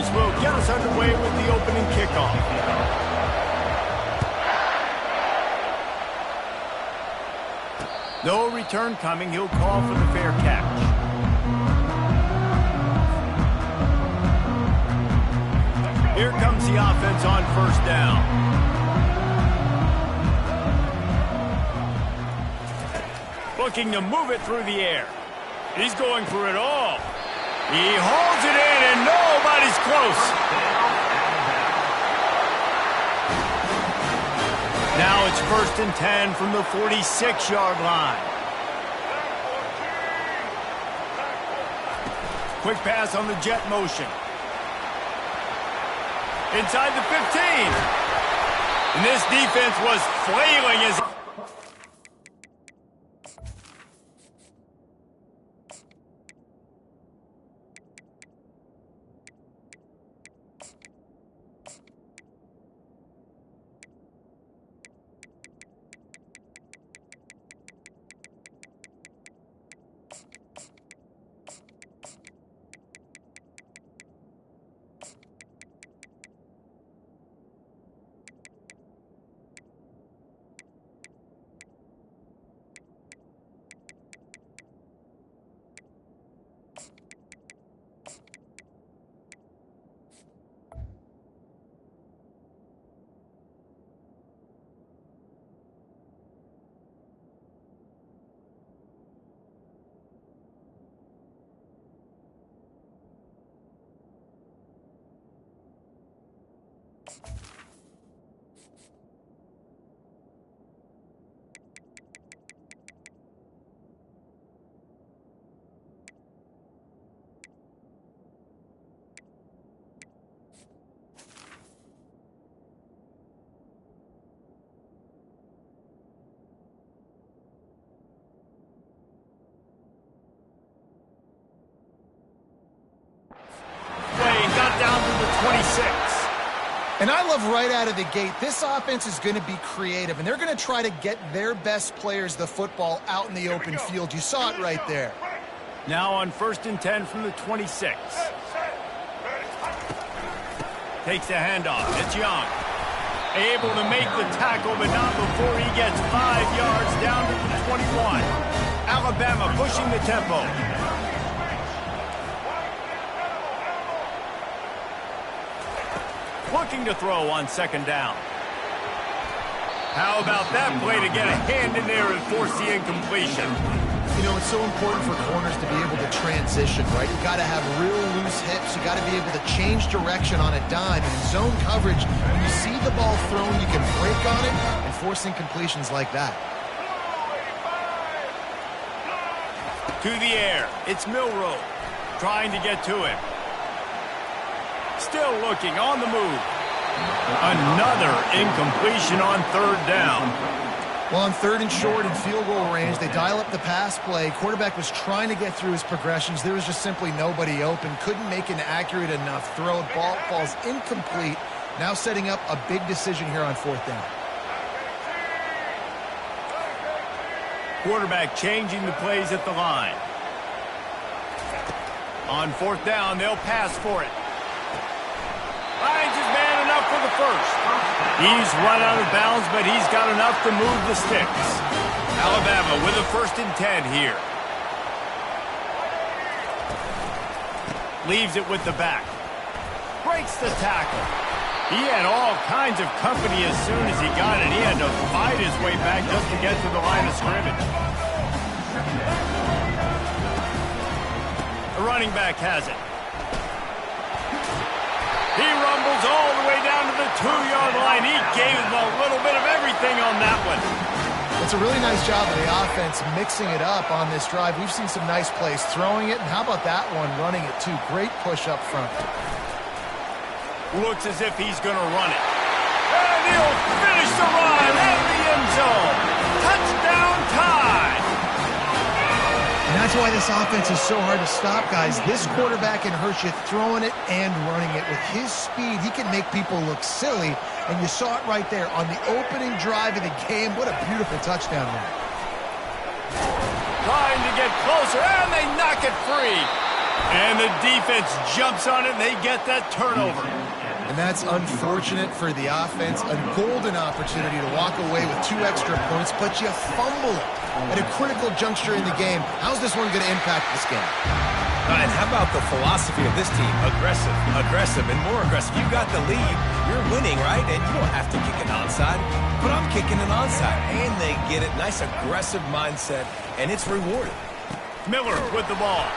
officials will get us underway with the opening kickoff. No return coming. He'll call for the fair catch. Here comes the offense on first down. Looking to move it through the air. He's going for it all. He holds it in, and nobody's close. Now it's 1st and 10 from the 46-yard line. Quick pass on the jet motion. Inside the 15. And this defense was flailing as... down to the 26. And I love right out of the gate, this offense is going to be creative, and they're going to try to get their best players the football out in the open field. You saw it right there. Now on 1st and 10 from the 26. Takes the handoff. It's Young. Able to make the tackle, but not before he gets 5 yards down to the 21. Alabama pushing the tempo. Looking to throw on 2nd down. How about that play to get a hand in there and force the incompletion? You know, it's so important for corners to be able to transition, right? You got to have real loose hips. You got to be able to change direction on a dime. And in zone coverage, when you see the ball thrown, you can break on it and force incompletions like that. To the air. It's Milroe trying to get to him. Still looking on the move. Another incompletion on 3rd down. Well, on 3rd and short and field goal range, they dial up the pass play. Quarterback was trying to get through his progressions. There was just simply nobody open. Couldn't make an accurate enough throw. Ball falls incomplete. Now setting up a big decision here on 4th down. Quarterback changing the plays at the line. On 4th down, they'll pass for it. Finds his man enough for the 1st. He's run out of bounds, but he's got enough to move the sticks. Alabama with a 1st and 10 here. Leaves it with the back. Breaks the tackle. He had all kinds of company as soon as he got it. He had to fight his way back just to get to the line of scrimmage. The running back has it. He rumbles all the way down to the 2-yard line. He gave him a little bit of everything on that one. It's a really nice job of the offense mixing it up on this drive. We've seen some nice plays throwing it, and how about that one running it too? Great push up front. Looks as if he's going to run it. And he'll finish the run at the end zone. Touchdown time. And that's why this offense is so hard to stop, guys. This quarterback can hurt you throwing it and running it. With his speed, he can make people look silly, and you saw it right there on the opening drive of the game. What a beautiful touchdown run. Trying to get closer, and they knock it free. And the defense jumps on it, and they get that turnover. And that's unfortunate for the offense. A golden opportunity to walk away with 2 extra points, but you fumble it at a critical juncture in the game. How's this one going to impact this game? And how about the philosophy of this team? Aggressive, aggressive, and more aggressive. You got the lead. You're winning, right? And you don't have to kick an onside. But I'm kicking an onside. And they get it. Nice aggressive mindset, and it's rewarded. Miller with the ball.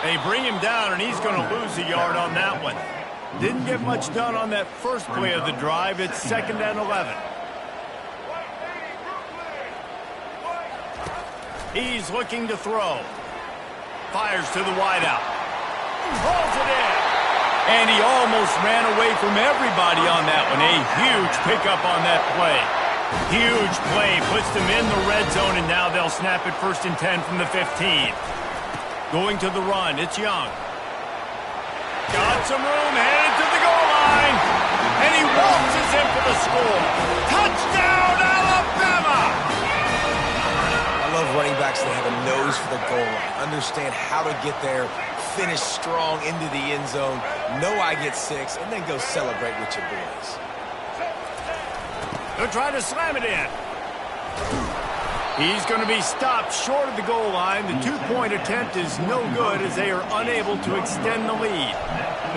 They bring him down, and he's going to lose a yard on that one. Didn't get much done on that first play of the drive. It's 2nd and 11. He's looking to throw. Fires to the wideout. Pulls it in. And he almost ran away from everybody on that one. A huge pickup on that play. Huge play. Puts them in the red zone, and now they'll snap it 1st and 10 from the 15. Going to the run. It's Young. Got some room, headed to the goal line, and he waltzes in for the score. Touchdown, Alabama! I love running backs that have a nose for the goal line. Understand how to get there, finish strong into the end zone, know I get 6, and then go celebrate with your boys. They'll try to slam it in. He's going to be stopped short of the goal line. The 2-point attempt is no good as they are unable to extend the lead.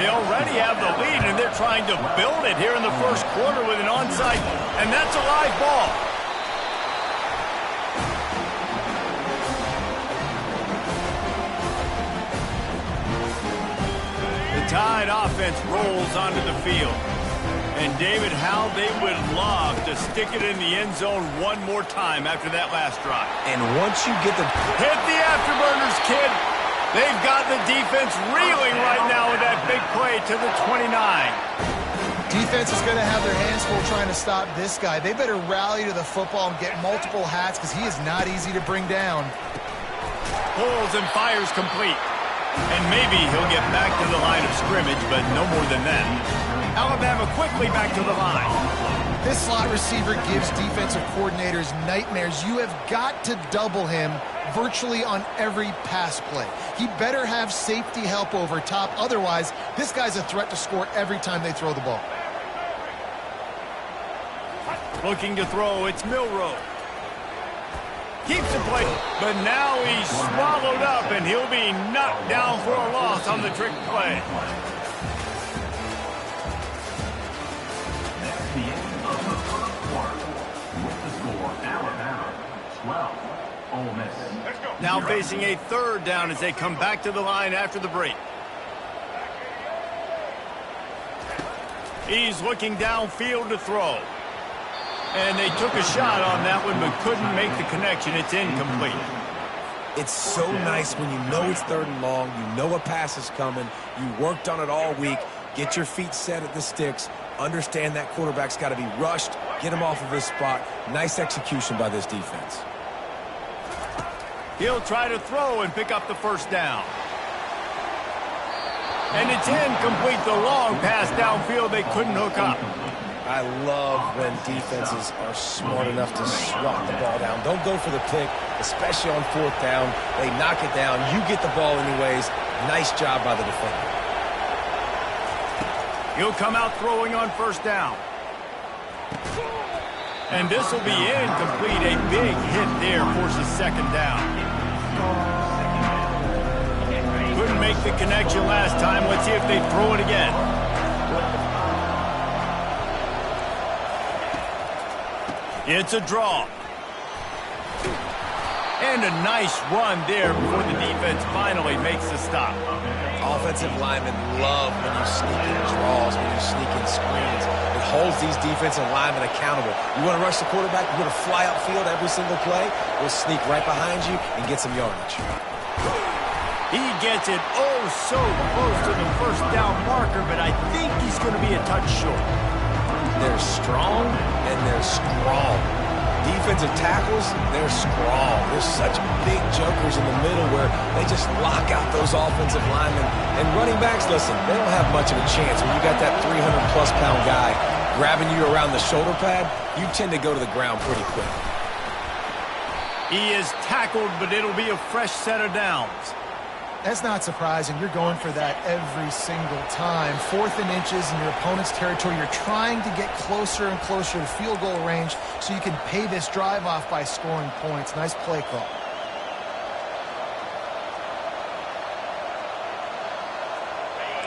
They already have the lead, and they're trying to build it here in the first quarter with an onside, and that's a live ball. The Tide offense rolls onto the field. And David, how they would love to stick it in the end zone one more time after that last drive. And once you get the... Hit the afterburners, kid. They've got the defense reeling right now with that big play to the 29. Defense is going to have their hands full trying to stop this guy. They better rally to the football and get multiple hats because he is not easy to bring down. Pulls and fires complete. And maybe he'll get back to the line of scrimmage, but no more than that. Alabama quickly back to the line. This slot receiver gives defensive coordinators nightmares. You have got to double him virtually on every pass play. He better have safety help over top. Otherwise, this guy's a threat to score every time they throw the ball. Looking to throw, it's Milroe. Keeps the play, but now he's swallowed up, and he'll be knocked down for a loss on the trick play. Now facing a 3rd down as they come back to the line after the break. He's looking downfield to throw. And they took a shot on that one but couldn't make the connection. It's incomplete. It's so nice when you know it's 3rd and long, you know a pass is coming, you worked on it all week, get your feet set at the sticks, understand that quarterback's got to be rushed, get him off of his spot. Nice execution by this defense. He'll try to throw and pick up the 1st down. And it's incomplete. The long pass downfield they couldn't hook up. I love when defenses are smart enough to swat the ball down. Don't go for the pick, especially on 4th down. They knock it down. You get the ball anyways. Nice job by the defender. He'll come out throwing on 1st down. And this will be incomplete. A big hit there forces 2nd down. Couldn't make the connection last time. Let's see if they throw it again. It's a draw. And a nice run there before the defense finally makes the stop. Offensive linemen love when you sneak in draws, when you sneak in screens. It holds these defensive linemen accountable. You want to rush the quarterback, you want to fly upfield every single play, we'll sneak right behind you and get some yardage. He gets it oh so close to the 1st down marker, but I think he's going to be a touch short. They're strong, and they're strong. Defensive tackles, they're strong. There's such big jokers in the middle where they just lock out those offensive linemen. And running backs, listen, they don't have much of a chance. When you got that 300-plus pound guy grabbing you around the shoulder pad, you tend to go to the ground pretty quick. He is tackled, but it'll be a fresh set of downs. That's not surprising. You're going for that every single time. 4th and inches in your opponent's territory. You're trying to get closer and closer to field goal range so you can pay this drive off by scoring points. Nice play call.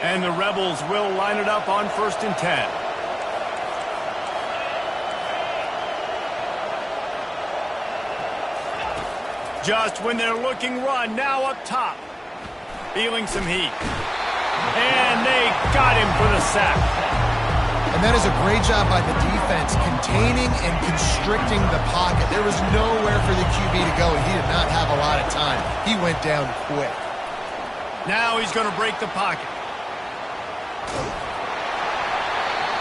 And the Rebels will line it up on 1st and 10. Just when they're looking run, now up top. Feeling some heat. And they got him for the sack. And that is a great job by the defense, containing and constricting the pocket. There was nowhere for the QB to go, and he did not have a lot of time. He went down quick. Now he's going to break the pocket.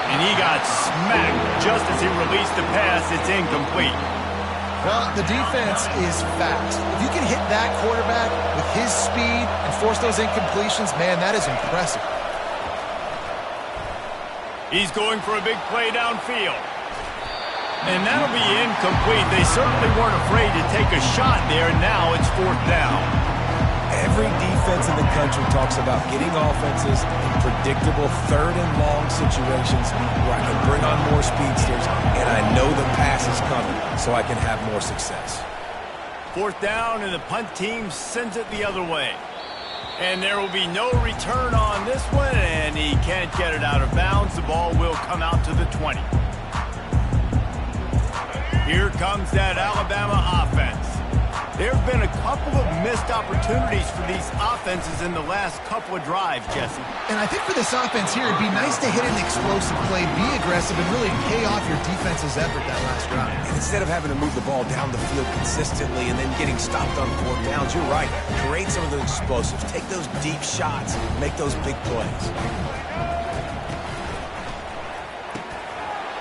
And he got smacked just as he released the pass. It's incomplete. Well, the defense is fast. If you can hit that quarterback with his speed and force those incompletions, man, that is impressive. He's going for a big play downfield. And that'll be incomplete. They certainly weren't afraid to take a shot there. Now it's 4th down. Every defense in the country talks about getting offenses in predictable 3rd and long situations where I can bring on more speedsters and I know the pass is coming so I can have more success. 4th down and the punt team sends it the other way. And there will be no return on this one, and he can't get it out of bounds. The ball will come out to the 20. Here comes that Alabama offense. There have been a couple of missed opportunities for these offenses in the last couple of drives, Jesse. And I think for this offense here, it'd be nice to hit an explosive play, be aggressive, and really pay off your defense's effort that last drive. And instead of having to move the ball down the field consistently and then getting stopped on 4th downs, you're right. Create some of those explosives. Take those deep shots. Make those big plays.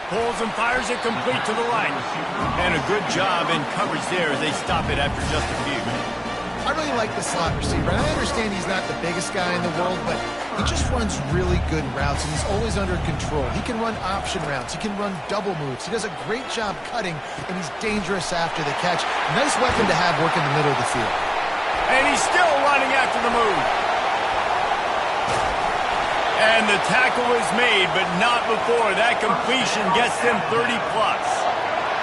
Pulls and fires it complete to the right. And a good job in coverage there as they stop it after just a few. I really like the slot receiver. And I understand he's not the biggest guy in the world, but he just runs really good routes, and he's always under control. He can run option routes. He can run double moves. He does a great job cutting, and he's dangerous after the catch. Nice weapon to have work in the middle of the field. And he's still running after the move. And the tackle is made, but not before that completion gets them 30+.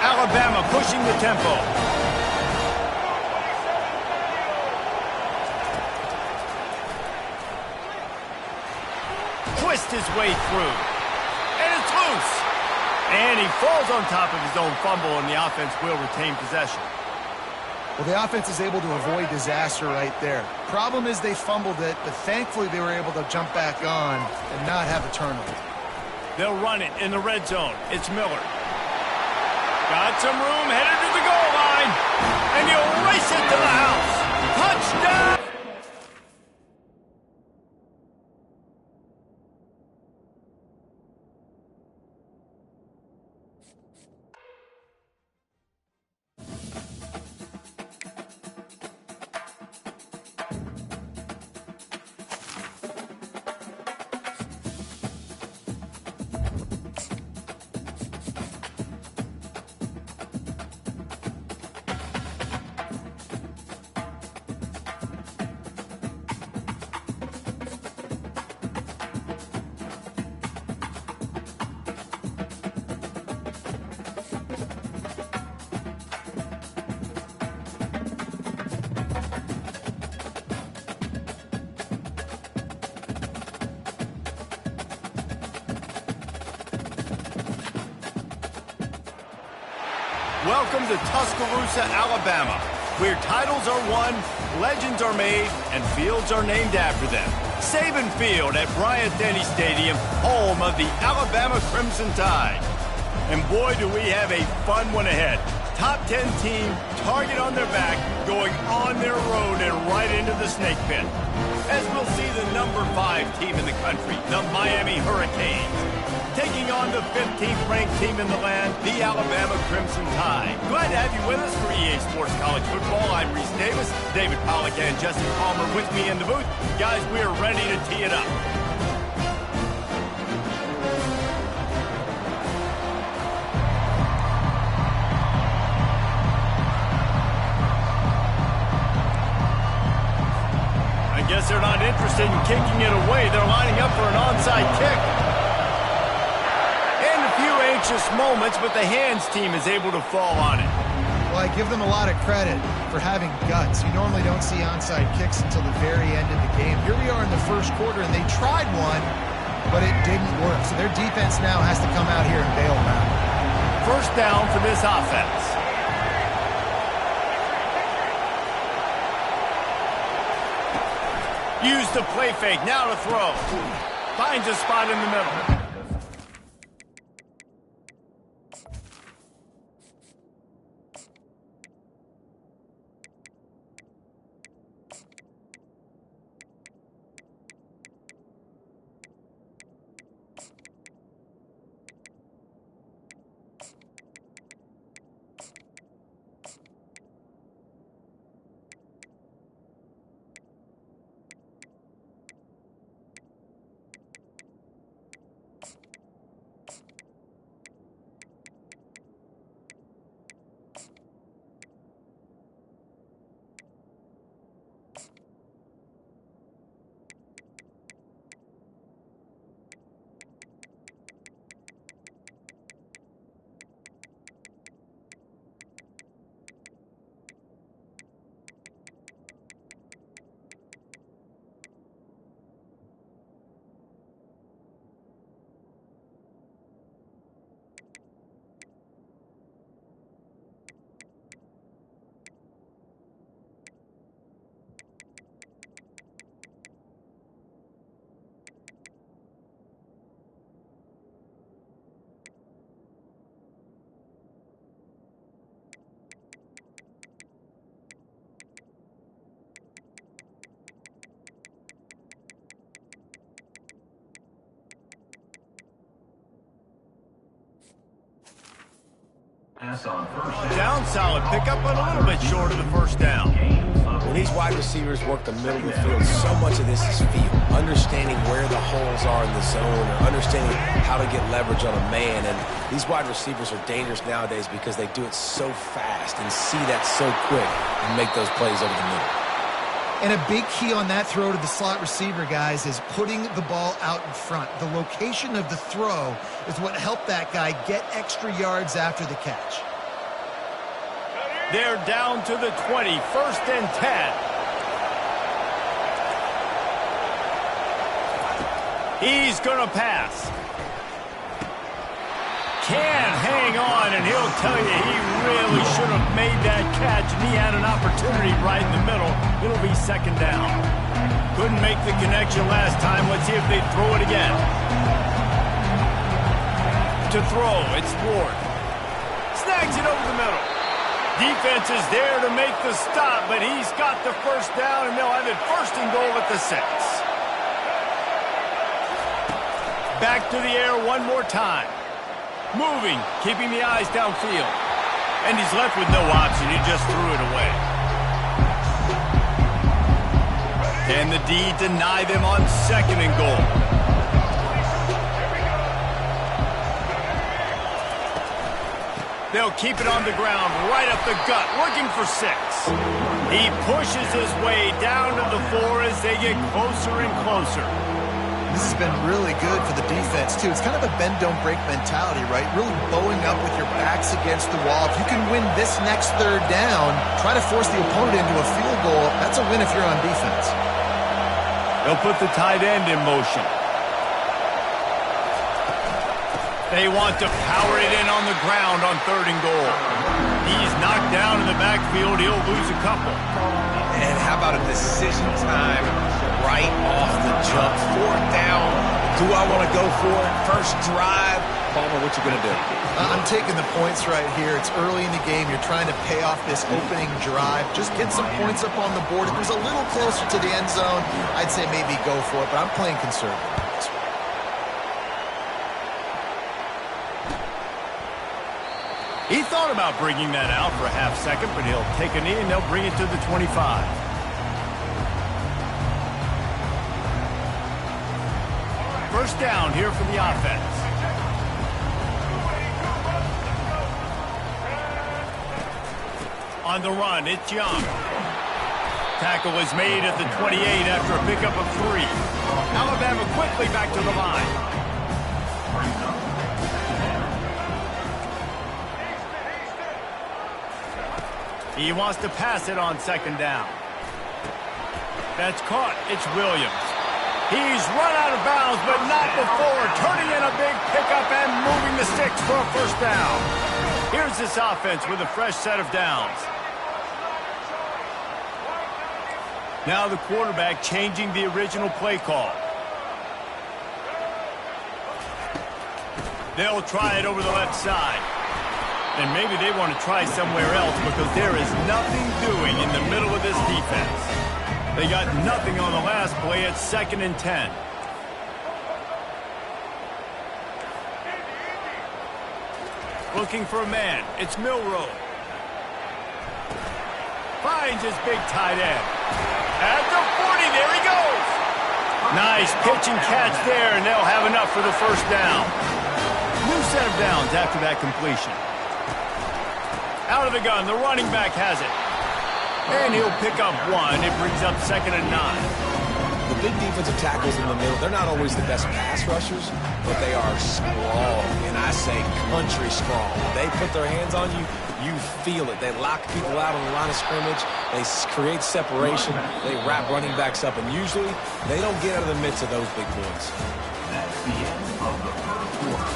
Alabama pushing the tempo. Twist his way through. And it's loose. And he falls on top of his own fumble, and the offense will retain possession. Well, the offense is able to avoid disaster right there. Problem is they fumbled it, but thankfully they were able to jump back on and not have a turnover. They'll run it in the red zone. It's Miller. Got some room, headed to the goal line. And he'll race it to the house. Touchdown! Welcome to Tuscaloosa, Alabama, where titles are won, legends are made, and fields are named after them. Saban Field at Bryant-Denny Stadium, home of the Alabama Crimson Tide. And boy, do we have a fun one ahead. Top 10 team, target on their back, going on their road and right into the snake pit. As we'll see the number 5 team in the country, the Miami Hurricanes, taking on the 15th ranked team in the land, the Alabama Crimson Tide. Glad to have you with us for EA Sports College Football. I'm Reese Davis, David Pollack and Jesse Palmer with me in the booth. Guys, we are ready to tee it up. guess they're not interested in kicking it away. They're lining up for an onside kick. And a few anxious moments, but the hands team is able to fall on it. Well, I give them a lot of credit for having guts. You normally don't see onside kicks until the very end of the game. Here we are in the first quarter, and they tried one, but it didn't work. So their defense now has to come out here and bail them out. First down for this offense. Use the play fake, now to throw. Finds a spot in the middle. Down solid, pick up on a little bit short of the first down. When these wide receivers work the middle of the field, so much of this is feel. Understanding where the holes are in the zone, or understanding how to get leverage on a man. And these wide receivers are dangerous nowadays because they do it so fast and see that so quick and make those plays over the middle. And a big key on that throw to the slot receiver, guys, is putting the ball out in front. The location of the throw is what helped that guy get extra yards after the catch. They're down to the 20, first and 10. He's going to pass. Can't hang on, and he'll tell you he really should have made that catch, and he had an opportunity right in the middle. It'll be second down. Couldn't make the connection last time. Let's see if they throw it again. To throw, it's Ward. Snags it over the middle. Defense is there to make the stop, but he's got the first down, and they'll have it first and goal at the 6. Back to the air one more time. Moving, keeping the eyes downfield. And he's left with no option. He just threw it away. Can the D deny them on second and goal? They'll keep it on the ground, right up the gut, looking for 6. He pushes his way down to the 4 as they get closer and closer. This has been really good for the defense, too. It's kind of a bend-don't-break mentality, right? Really bowing up with your backs against the wall. If you can win this next third down, try to force the opponent into a field goal. That's a win if you're on defense. They'll put the tight end in motion. They want to power it in on the ground on third and goal. He's knocked down in the backfield. He'll lose a couple. And how about a decision time right off the jump? Fourth down. Do I want to go for it? First drive. Palmer, what you going to do? I'm taking the points right here. It's early in the game. You're trying to pay off this opening drive. Just get some points up on the board. If it was a little closer to the end zone, I'd say maybe go for it, but I'm playing conservative. He thought about bringing that out for a half second, but he'll take a knee and they'll bring it to the 25. First down here for the offense. On the run, it's Young. Tackle is made at the 28 after a pickup of 3. Alabama quickly back to the line. He wants to pass it on 2nd down. That's caught. It's Williams. He's run out of bounds, but not before turning in a big pickup and moving the sticks for a 1st down. Here's this offense with a fresh set of downs. Now the quarterback changing the original play call. They'll try it over the left side. And maybe they want to try somewhere else because there is nothing doing in the middle of this defense. They got nothing on the last play at 2nd and 10. Looking for a man. It's Milroe. Finds his big tight end. At the 40, there he goes. Nice pitch and catch there, and they'll have enough for the 1st down. New set of downs after that completion. Out of the gun, the running back has it. And he'll pick up 1. It brings up 2nd and 9. The big defensive tackles in the middle, they're not always the best pass rushers, but they are strong, and I say country strong. They put their hands on you, you feel it. They lock people out on the line of scrimmage. They create separation. They wrap running backs up, and usually they don't get out of the midst of those big boys. That's the end of the 1st quarter.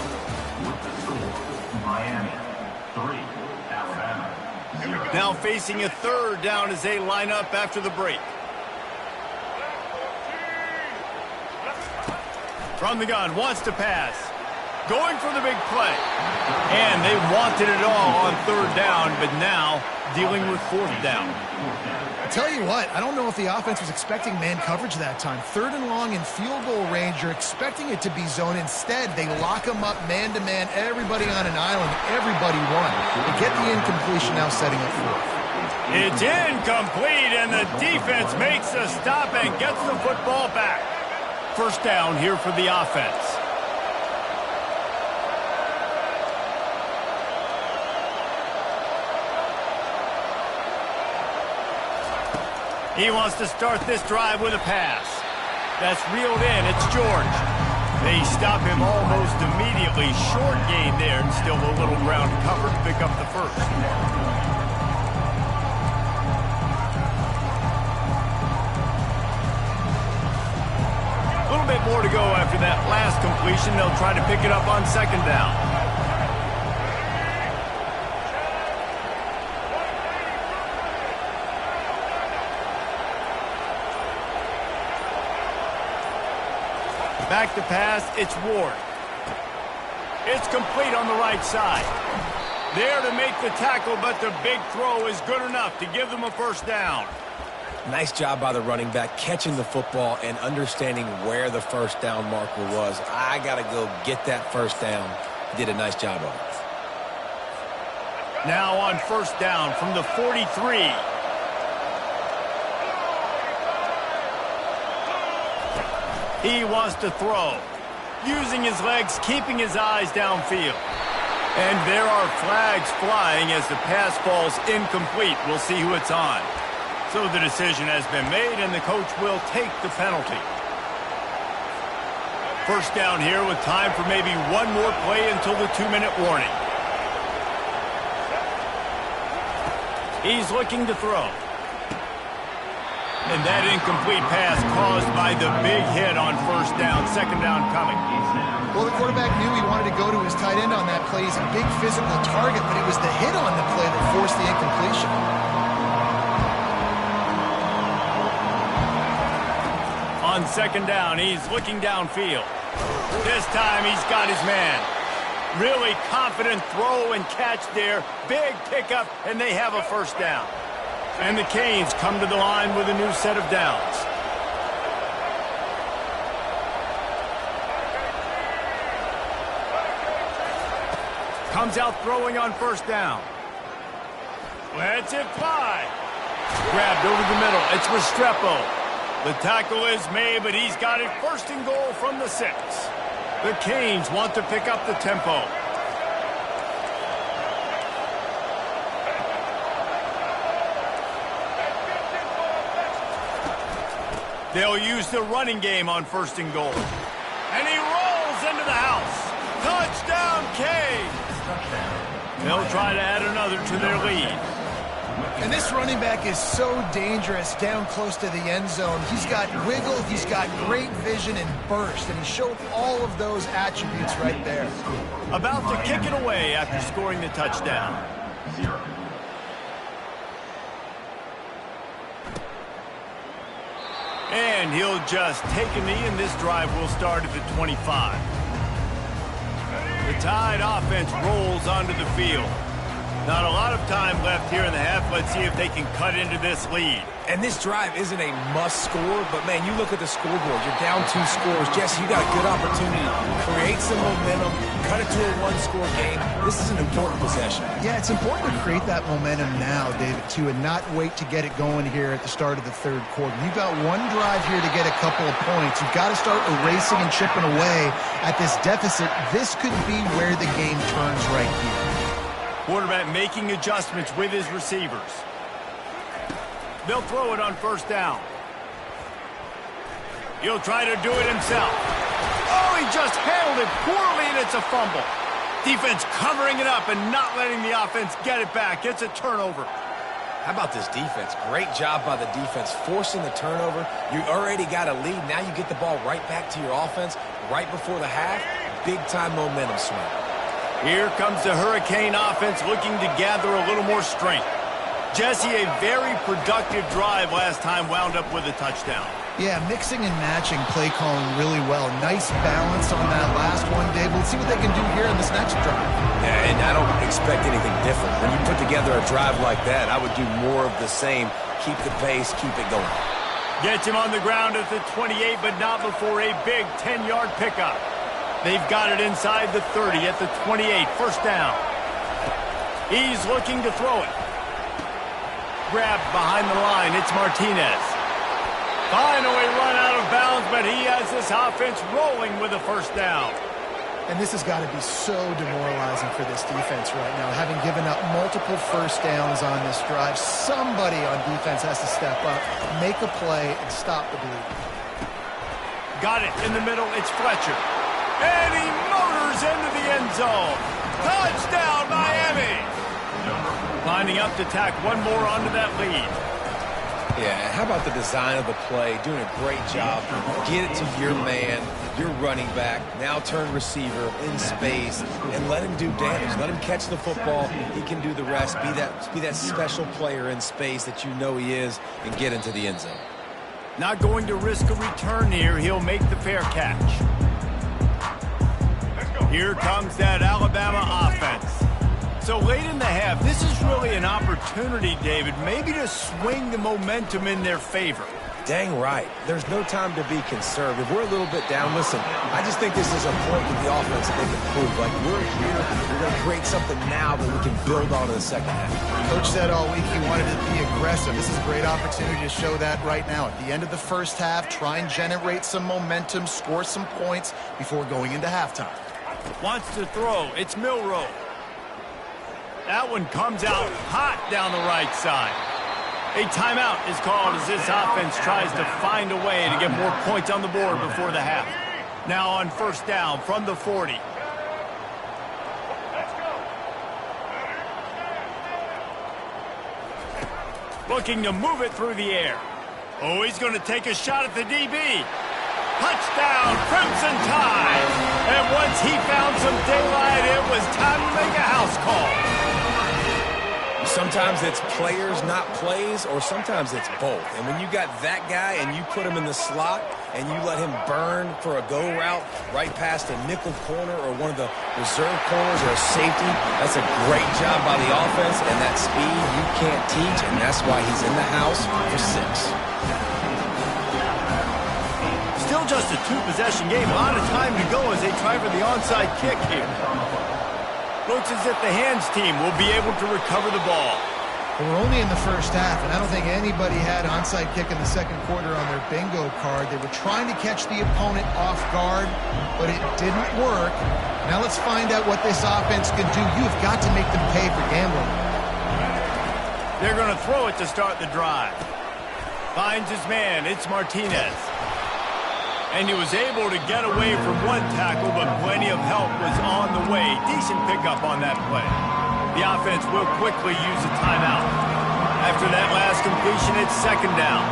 With the score, Miami 3, Alabama 0. Now facing a 3rd down as they line up after the break. From the gun, wants to pass. Going for the big play. And they wanted it all on 3rd down, but now dealing with 4th down. I tell you what, I don't know if the offense was expecting man coverage that time. 3rd and long in field goal range, you're expecting it to be zone. Instead, they lock them up man-to-man, everybody on an island, everybody won. They get the incompletion now setting up 4th. It's incomplete, and the defense makes the stop and gets the football back. 1st down here for the offense. He wants to start this drive with a pass. That's reeled in. It's George. They stop him almost immediately. Short gain there, and still a little ground cover to pick up the 1st. A little bit more to go after that last completion. They'll try to pick it up on 2nd down. Back to pass, it's Ward. It's complete on the right side. There to make the tackle, but the big throw is good enough to give them a 1st down. Nice job by the running back catching the football and understanding where the 1st down marker was. I got to go get that 1st down. He did a nice job of it. Now on 1st down from the 43. He wants to throw. Using his legs, keeping his eyes downfield. And there are flags flying as the pass falls incomplete. We'll see who it's on. So the decision has been made, and the coach will take the penalty. 1st down here with time for maybe one more play until the 2-minute warning. He's looking to throw. And that incomplete pass caused by the big hit on 1st down, 2nd down coming. Well, the quarterback knew he wanted to go to his tight end on that play. He's a big physical target, but it was the hit on the play that forced the incompletion. On 2nd down, he's looking downfield. This time he's got his man. Really confident throw and catch there. Big pickup, and they have a 1st down. And the Canes come to the line with a new set of downs. Comes out throwing on 1st down. Lets it fly. Grabbed over the middle. It's Restrepo. The tackle is made, but he's got it 1st and goal from the 6. The Canes want to pick up the tempo. They'll use the running game on 1st and goal. And he rolls into the house. Touchdown, Canes! They'll try to add another to their lead. And this running back is so dangerous down close to the end zone. He's got wiggle, he's got great vision and burst, and he showed all of those attributes right there. About to kick it away after scoring the touchdown. And he'll just take a knee, and this drive will start at the 25. The Tide offense rolls onto the field. Not a lot of time left here in the half. Let's see if they can cut into this lead. And this drive isn't a must score, but, man, you look at the scoreboard. You're down 2 scores. Jesse, you got a good opportunity to create some momentum, cut it to a 1-score game. This is an important possession. Yeah, it's important to create that momentum now, David, too, and not wait to get it going here at the start of the 3rd quarter. You've got one drive here to get a couple of points. You've got to start erasing and chipping away at this deficit. This could be where the game turns right here. Quarterback making adjustments with his receivers. They'll throw it on 1st down. He'll try to do it himself. Oh, he just handled it poorly, and it's a fumble. Defense covering it up and not letting the offense get it back. It's a turnover. How about this defense? Great job by the defense, forcing the turnover. You already got a lead. Now you get the ball right back to your offense right before the half. Big-time momentum swing. Here comes the Hurricane offense looking to gather a little more strength. Jesse, a very productive drive last time, wound up with a touchdown. Yeah, mixing and matching play calling really well. Nice balance on that last one, Dave. Let's see what they can do here in this next drive. Yeah, and I don't expect anything different. When you put together a drive like that, I would do more of the same. Keep the pace, keep it going. Gets him on the ground at the 28, but not before a big 10-yard pickup. They've got it inside the 30 at the 28, 1st down. He's looking to throw it. Grabbed behind the line, it's Martinez. Finally run out of bounds, but he has this offense rolling with a 1st down. And this has got to be so demoralizing for this defense right now, having given up multiple 1st downs on this drive. Somebody on defense has to step up, make a play, and stop the bleed. Got it in the middle, it's Fletcher. And he motors into the end zone. Touchdown, Miami! Lining up to tack one more onto that lead. Yeah, how about the design of the play? Doing a great job. Get it to your man, your running back. Now turn receiver in space and let him do damage. Let him catch the football. He can do the rest. Be that special player in space that you know he is and get into the end zone. Not going to risk a return here. He'll make the fair catch. Here comes that Alabama offense. So late in the half, this is really an opportunity, David, maybe to swing the momentum in their favor. Dang right. There's no time to be conservative. We're a little bit down. Listen, I just think this is a point with the offense that they can prove. Like, we're here, we're going to create something now that we can build on in the 2nd half. Coach said all week he wanted to be aggressive. This is a great opportunity to show that right now. At the end of the 1st half, try and generate some momentum, score some points before going into halftime. Wants to throw. It's Milroe. That one comes out hot down the right side. A timeout is called as this offense tries to find a way to get more points on the board before the half. Now on 1st down from the 40. Looking to move it through the air. Oh, he's going to take a shot at the DB. Touchdown, Crimson Tide. And once he found some daylight, it was time to make a house call. Sometimes it's players, not plays, or sometimes it's both. And when you got that guy and you put him in the slot and you let him burn for a go route right past a nickel corner or one of the reserve corners or a safety, that's a great job by the offense, and that speed you can't teach, and that's why he's in the house for 6. Still just a 2-possession game. A lot of time to go as they try for the onside kick here. Looks as if the hands team will be able to recover the ball. Well, we're only in the 1st half, and I don't think anybody had onside kick in the 2nd quarter on their bingo card. They were trying to catch the opponent off guard, but it didn't work. Now let's find out what this offense can do. You've got to make them pay for gambling. They're going to throw it to start the drive. Finds his man. It's Martinez. And he was able to get away from one tackle, but plenty of help was on the way. Decent pickup on that play. The offense will quickly use a timeout. After that last completion, it's second down.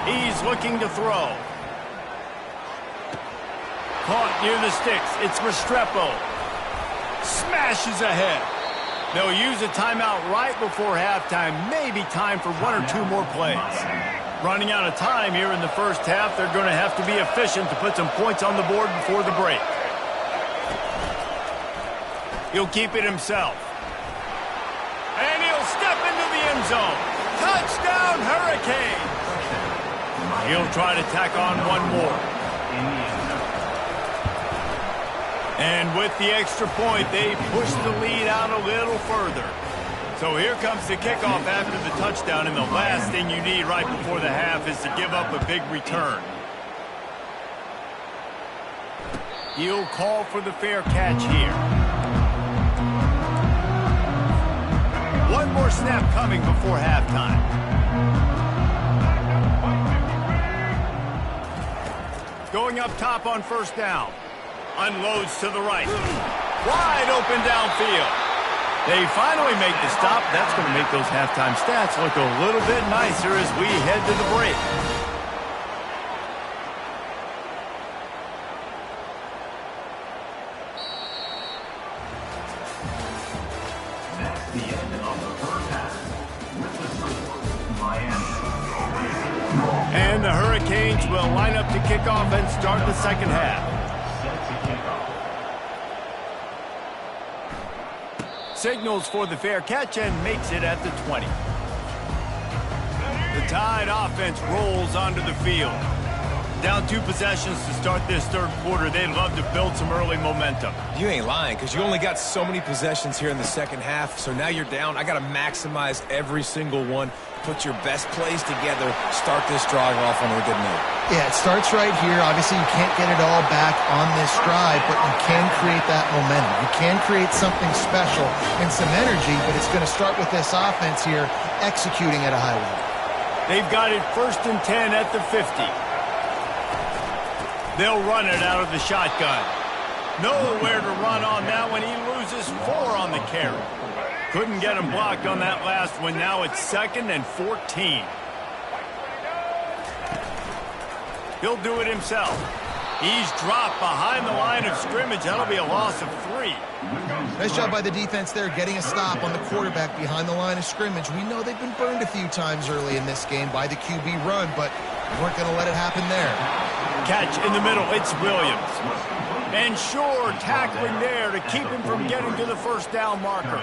He's looking to throw. Caught near the sticks. It's Restrepo. Smashes ahead. They'll use a timeout right before halftime. Maybe time for one or two more plays. Running out of time here in the first half. They're going to have to be efficient to put some points on the board before the break. He'll keep it himself. And he'll step into the end zone. Touchdown, Hurricane! He'll try to tack on one more. And with the extra point, they push the lead out a little further. So here comes the kickoff after the touchdown, and the last thing you need right before the half is to give up a big return. He'll call for the fair catch here. One more snap coming before halftime. Going up top on first down. Unloads to the right. Wide open downfield. They finally make the stop. That's going to make those halftime stats look a little bit nicer as we head to the break. That's the end of the first half. With the score, Miami. And the Hurricanes will line up to kick off and start the second half. Signals for the fair catch and makes it at the 20. The Tide offense rolls onto the field. Down 2 possessions to start this third quarter. They'd love to build some early momentum. You ain't lying, because you only got so many possessions here in the second half, so now you're down. I got to maximize every single one. Put your best plays together. Start this drive off on a good note. Yeah, it starts right here. Obviously, you can't get it all back on this drive, but you can create that momentum. You can create something special and some energy, but it's going to start with this offense here executing at a high level. They've got it 1st and 10 at the 50. They'll run it out of the shotgun. Nowhere to run on that one. He loses 4 on the carry. Couldn't get him blocked on that last one. Now it's 2nd and 14. He'll do it himself. He's dropped behind the line of scrimmage. That'll be a loss of 3. Nice job by the defense there, getting a stop on the quarterback behind the line of scrimmage. We know they've been burned a few times early in this game by the QB run, but we weren't going to let it happen there. Catch in the middle. It's Williams. And sure, tackling there to keep him from getting to the first down marker.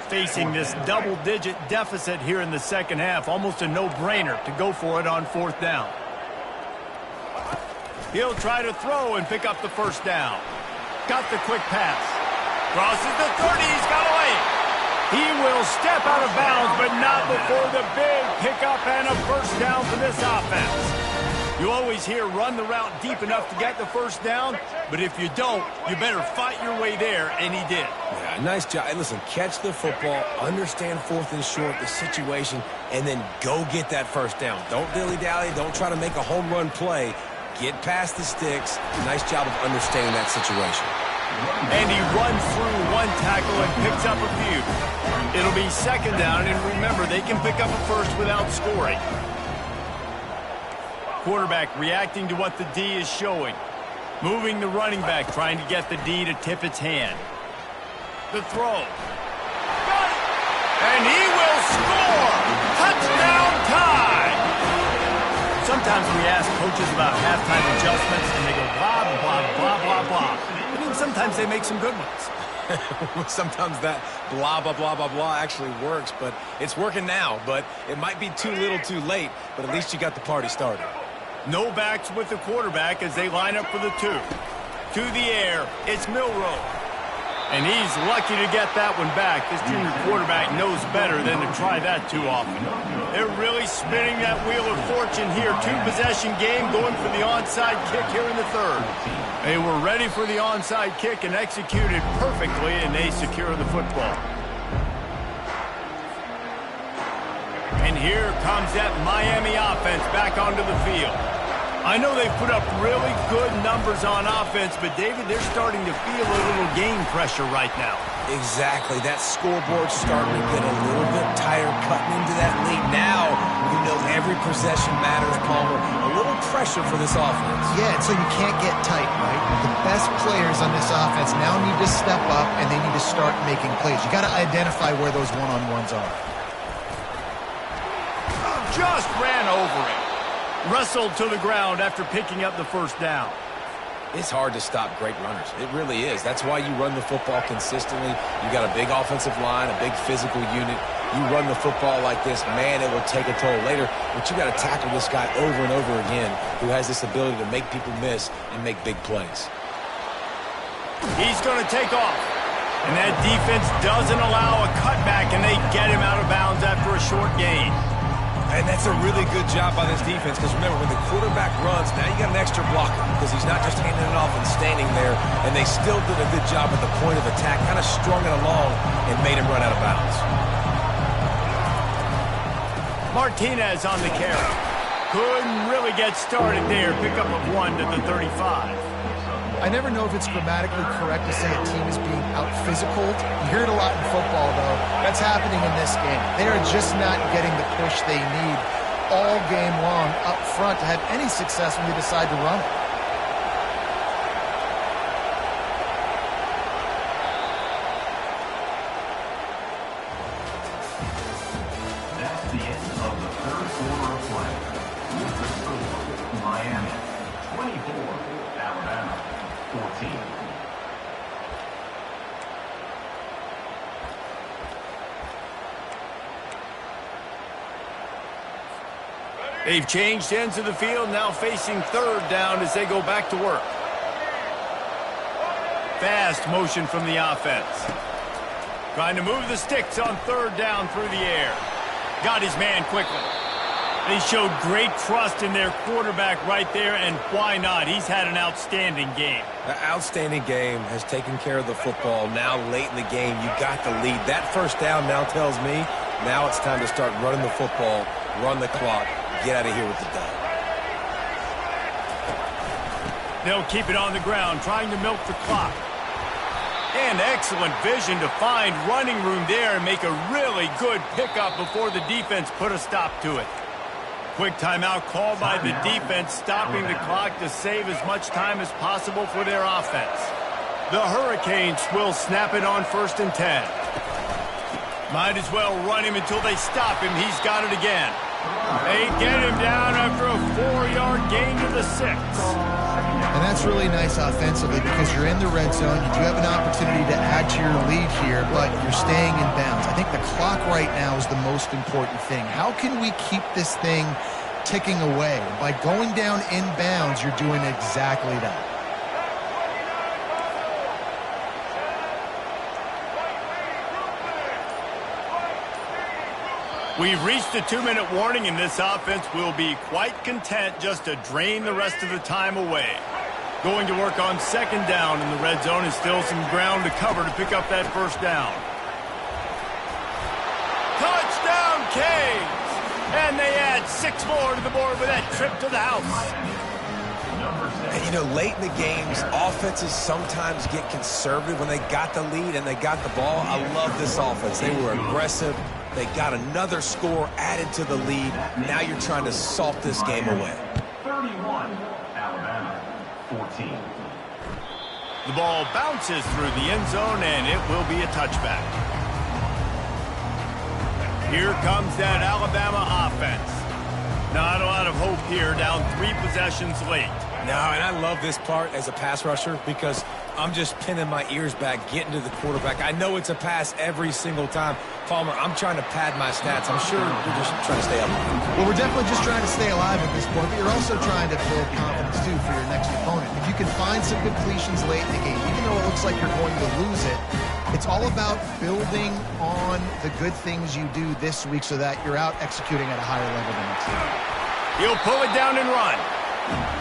Facing this double-digit deficit here in the second half, almost a no-brainer to go for it on 4th down. He'll try to throw and pick up the first down. Got the quick pass. Crosses the 30. He's got away. He will step out of bounds, but not before the big pickup and a first down for this offense. You always hear run the route deep enough to get the first down, but if you don't, you better fight your way there, and he did. Yeah, nice job. Hey, listen, catch the football, understand 4th and short, the situation, and then go get that first down. Don't dilly-dally. Don't try to make a home run play. Get past the sticks. Nice job of understanding that situation. And he runs through one tackle and picks up a few. It'll be 2nd down, and remember, they can pick up a first without scoring. Quarterback reacting to what the D is showing. Moving the running back, trying to get the D to tip its hand. The throw. Got it! And he will score! Touchdown time! Sometimes we ask coaches about halftime adjustments, and they go blah, blah, blah, blah, blah. But then sometimes they make some good ones. Sometimes that blah, blah, blah, blah, blah actually works, but it's working now. But it might be too little too late, but at least you got the party started. No backs with the quarterback as they line up for the 2. To the air, it's Milroe. And he's lucky to get that one back. This junior quarterback knows better than to try that too often. They're really spinning that wheel of fortune here. 2-possession game going for the onside kick here in the 3rd. They were ready for the onside kick and executed perfectly, and they secure the football. And here comes that Miami offense back onto the field. I know they've put up really good numbers on offense, but, David, they're starting to feel a little game pressure right now. Exactly. That scoreboard's starting to get a little bit tired cutting into that lead. Now, you know every possession matters, Palmer. A little pressure for this offense. Yeah, so you can't get tight, right? The best players on this offense now need to step up, and they need to start making plays. You got to identify where those one-on-ones are. Just ran over it. Wrestled to the ground after picking up the first down. It's hard to stop great runners. It really is. That's why you run the football consistently. You got a big offensive line, a big physical unit. You run the football like this, man, it will take a toll later. But you got to tackle this guy over and over again who has this ability to make people miss and make big plays. He's going to take off. And that defense doesn't allow a cutback, and they get him out of bounds after a short gain. And that's a really good job by this defense because, remember, when the quarterback runs, now you got an extra blocker because he's not just handing it off and standing there. And they still did a good job at the point of attack, kind of strung it along and made him run out of bounds. Martinez on the carry. Couldn't really get started there. Pickup of 1 to the 35. I never know if it's grammatically correct to say a team is being out-physical. You hear it a lot in football, though. That's happening in this game. They are just not getting the push they need all game long up front to have any success when they decide to run it. That's the end of the third quarter of play. With the score, Miami 24, Alabama 14. They've changed ends of the field, now facing third down as they go back to work. Fast motion from the offense. Trying to move the sticks on third down through the air. Got his man quickly. They showed great trust in their quarterback right there, and why not? He's had an outstanding game. The outstanding game has taken care of the football. Now late in the game, you got the lead. That first down now tells me now it's time to start running the football, run the clock, get out of here with the dub. They'll keep it on the ground, trying to milk the clock. And excellent vision to find running room there and make a really good pickup before the defense put a stop to it. Quick timeout called by the defense, stopping the clock to save as much time as possible for their offense. The Hurricanes will snap it on 1st and 10. Might as well run him until they stop him. He's got it again. They get him down after a 4-yard gain to the 6. And that's really nice offensively because you're in the red zone. You do have an opportunity to add to your lead here, but you're staying in bounds. I think the clock right now is the most important thing. How can we keep this thing ticking away? By going down in bounds, you're doing exactly that. We've reached the 2-minute warning, and this offense will be quite content just to drain the rest of the time away. Going to work on 2nd down in the red zone is still some ground to cover to pick up that first down. Touchdown, Canes! And they add 6 more to the board with that trip to the house. And, you know, late in the games, offenses sometimes get conservative when they got the lead and they got the ball. I love this offense. They were aggressive. They got another score added to the lead. Now you're trying to salt this game away. 31, Alabama 14. The ball bounces through the end zone, and it will be a touchback. Here comes that Alabama offense. Not a lot of hope here, down 3 possessions late. No, and I love this part as a pass rusher because I'm just pinning my ears back, getting to the quarterback. I know it's a pass every single time. Palmer, I'm trying to pad my stats. I'm sure you're just trying to stay up. Well, we're definitely just trying to stay alive at this point, but you're also trying to build confidence, too, for your next opponent. If you can find some completions late in the game, even though it looks like you're going to lose it, it's all about building on the good things you do this week so that you're out executing at a higher level the next week. He'll pull it down and run.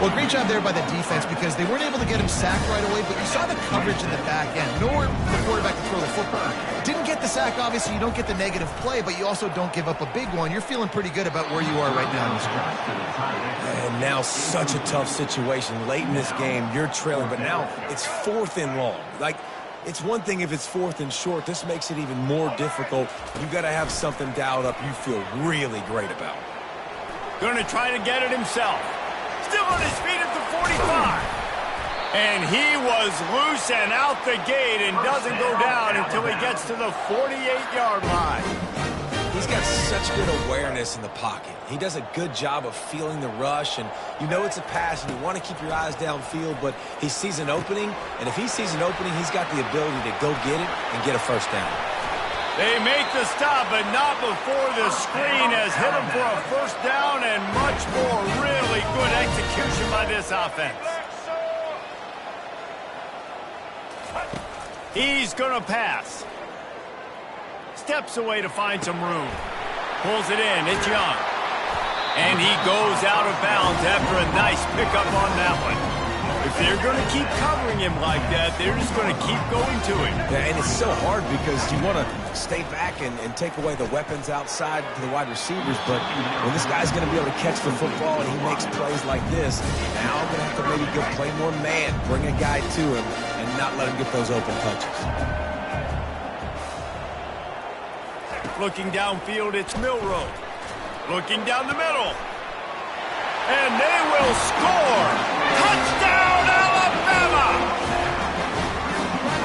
Well, great job there by the defense because they weren't able to get him sacked right away, but you saw the coverage in the back end. Nowhere for the quarterback to throw the football. Didn't get the sack, obviously. You don't get the negative play, but you also don't give up a big one. You're feeling pretty good about where you are right now in this game. And now such a tough situation. Late in this game, you're trailing, but now it's 4th and long. Like, it's one thing if it's 4th and short. This makes it even more difficult. You've got to have something dialed up you feel really great about. Going to try to get it himself. Still on his feet at the 45. And he was loose and out the gate and doesn't go down until he gets to the 48-yard line. He's got such good awareness in the pocket. He does a good job of feeling the rush, and you know it's a pass, and you want to keep your eyes downfield, but he sees an opening, and if he sees an opening, he's got the ability to go get it and get a first down. They make the stop, but not before the screen has hit him for a first down and much more. Really good execution by this offense. He's going to pass. Steps away to find some room. Pulls it in. It's Young. And he goes out of bounds after a nice pickup on that one. If they're going to keep covering him like that, they're just going to keep going to him. Yeah, and it's so hard because you want to stay back and take away the weapons outside to the wide receivers, but when this guy's going to be able to catch the football and he makes plays like this, now I'm going to have to maybe go play more man, bring a guy to him, and not let him get those open touches. Looking downfield, it's Milroe. Looking down the middle. And they will score! Touchdown, Alabama!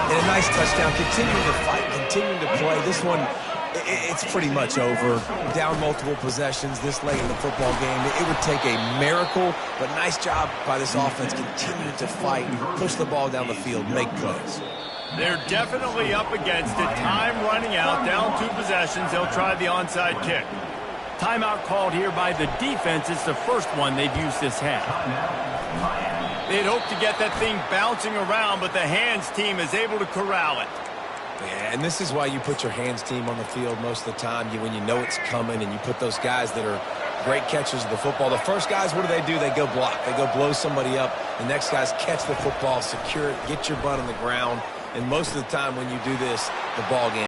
And a nice touchdown. Continuing to fight, continuing to play. This one, it's pretty much over. Down multiple possessions this late in the football game. It would take a miracle, but nice job by this offense continuing to fight, push the ball down the field, make plays. They're definitely up against it. Time running out, down 2 possessions. They'll try the onside kick. Timeout called here by the defense. It's the first one they've used this half. They'd hoped to get that thing bouncing around, but the hands team is able to corral it. Yeah, and this is why you put your hands team on the field most of the time. When you know it's coming and you put those guys that are great catchers of the football. The first guys, what do? They go block. They go blow somebody up. The next guys catch the football, secure it, get your butt on the ground. And most of the time when you do this, the ball game